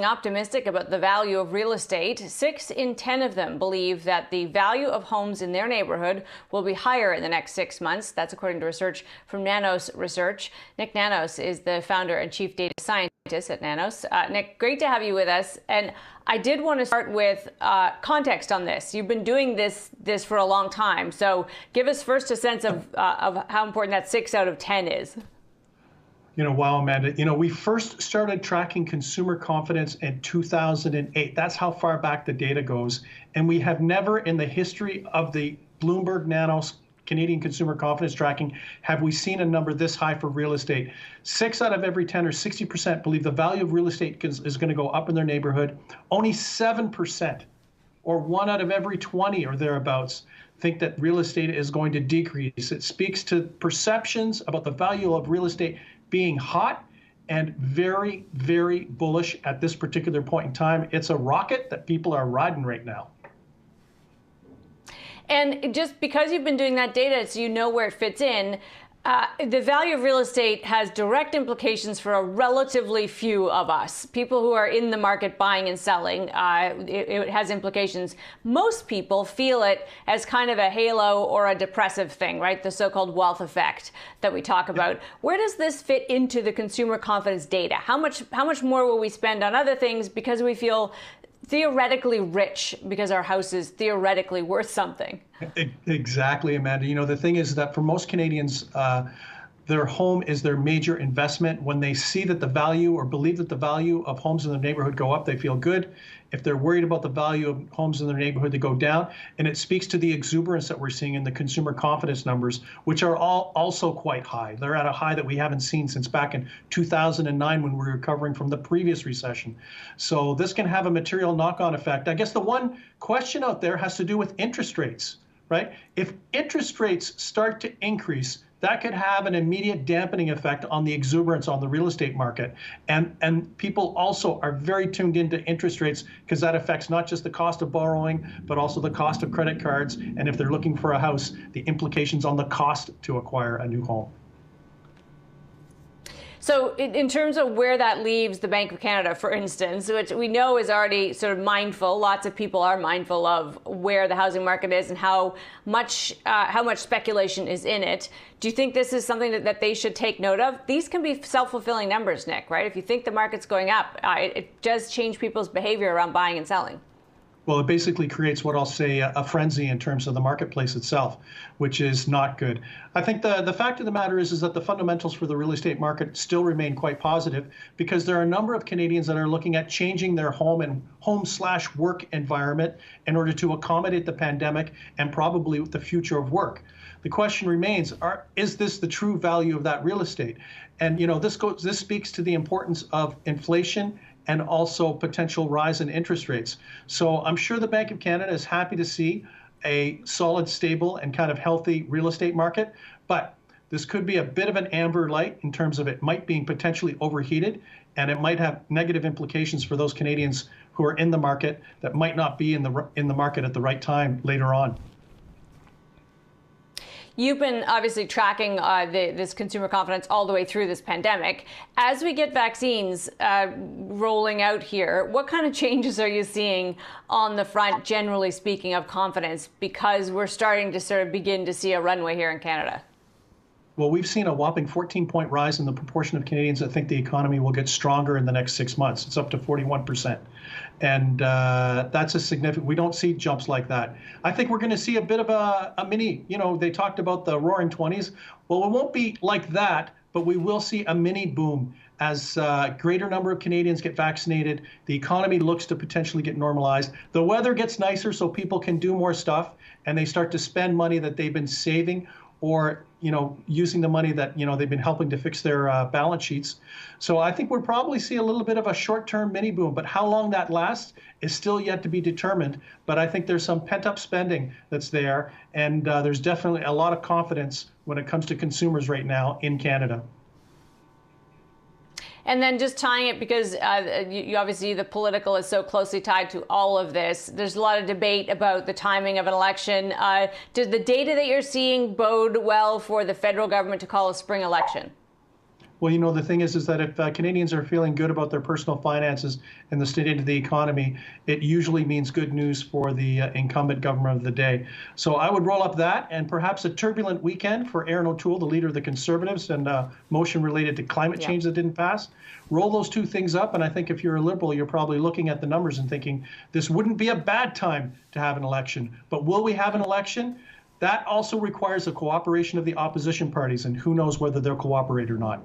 optimistic about the value of real estate. 6 in 10 of them believe that the value of homes in their neighborhood will be higher in the next 6 months. That's according to research from Nanos Research. Nik Nanos is the founder and chief data scientist at Nanos. Nik, great to have you with us. And I did want to start with context on this. You've been doing this for a long time. So give us first a sense of how important that 6 out of 10 is. Wow, Amanda. We first started tracking consumer confidence in 2008. That's how far back the data goes. And we have never in the history of the Bloomberg Nanos Canadian consumer confidence tracking have we seen a number this high for real estate. 6 out of every 10 or 60% believe the value of real estate is going to go up in their neighborhood. Only 7% or 1 out of every 20 or thereabouts think that real estate is going to decrease. It speaks to perceptions about the value of real estate being hot and very, very bullish at this particular point in time. It's a rocket that people are riding right now. And just because you've been doing that data, so you know where it fits in, the value of real estate has direct implications for a relatively few of us, people who are in the market buying and selling. It has implications. Most people feel it as kind of a halo or a depressive thing, right? The so-called wealth effect that we talk about. Where does this fit into the consumer confidence data? How much more will we spend on other things because we feel theoretically rich because our house is theoretically worth something? Exactly, Amanda. The thing is that for most Canadians, their home is their major investment. When they see that the value or believe that the value of homes in their neighborhood go up, they feel good. If they're worried about the value of homes in their neighborhood, they go down. And it speaks to the exuberance that we're seeing in the consumer confidence numbers, which are also quite high. They're at a high that we haven't seen since back in 2009 when we were recovering from the previous recession. So this can have a material knock-on effect. I guess the one question out there has to do with interest rates, right? If interest rates start to increase, that could have an immediate dampening effect on the exuberance on the real estate market. And people also are very tuned into interest rates because that affects not just the cost of borrowing, but also the cost of credit cards. And if they're looking for a house, the implications on the cost to acquire a new home. So in terms of where that leaves the Bank of Canada, for instance, which we know is already sort of mindful, lots of people are mindful of where the housing market is and how much speculation is in it. Do you think this is something that they should take note of? These can be self-fulfilling numbers, Nik, right? If you think the market's going up, it does change people's behavior around buying and selling. Well, it basically creates what I'll say a frenzy in terms of the marketplace itself, which is not good. I think the fact of the matter is that the fundamentals for the real estate market still remain quite positive because there are a number of Canadians that are looking at changing their home and home/work environment in order to accommodate the pandemic and probably the future of work. The question remains, is this the true value of that real estate? And this speaks to the importance of inflation and also potential rise in interest rates. So I'm sure the Bank of Canada is happy to see a solid, stable, and kind of healthy real estate market, but this could be a bit of an amber light in terms of it might being potentially overheated, and it might have negative implications for those Canadians who are in the market that might not be in the market at the right time later on. You've been obviously tracking this consumer confidence all the way through this pandemic. As we get vaccines rolling out here, what kind of changes are you seeing on the front, generally speaking, of confidence? Because we're starting to sort of begin to see a runway here in Canada. Well, we've seen a whopping 14-point rise in the proportion of Canadians that think the economy will get stronger in the next 6 months. It's up to 41%. And that's a significant, we don't see jumps like that. I think we're going to see a bit of a mini, they talked about the roaring 20s. Well, it won't be like that, but we will see a mini boom as a greater number of Canadians get vaccinated. The economy looks to potentially get normalized. The weather gets nicer so people can do more stuff and they start to spend money that they've been saving or using the money that they've been helping to fix their balance sheets. So I think we'll probably see a little bit of a short-term mini boom, but how long that lasts is still yet to be determined. But I think there's some pent-up spending that's there, and there's definitely a lot of confidence when it comes to consumers right now in Canada. And then just tying it, because you obviously the political is so closely tied to all of this. There's a lot of debate about the timing of an election. Does the data that you're seeing bode well for the federal government to call a spring election? Well, the thing is that if Canadians are feeling good about their personal finances and the state of the economy, it usually means good news for the incumbent government of the day. So I would roll up that, and perhaps a turbulent weekend for Aaron O'Toole, the leader of the Conservatives, and motion related to climate change that didn't pass. Roll those two things up, and I think if you're a Liberal, you're probably looking at the numbers and thinking, this wouldn't be a bad time to have an election. But will we have an election? That also requires the cooperation of the opposition parties, and who knows whether they'll cooperate or not.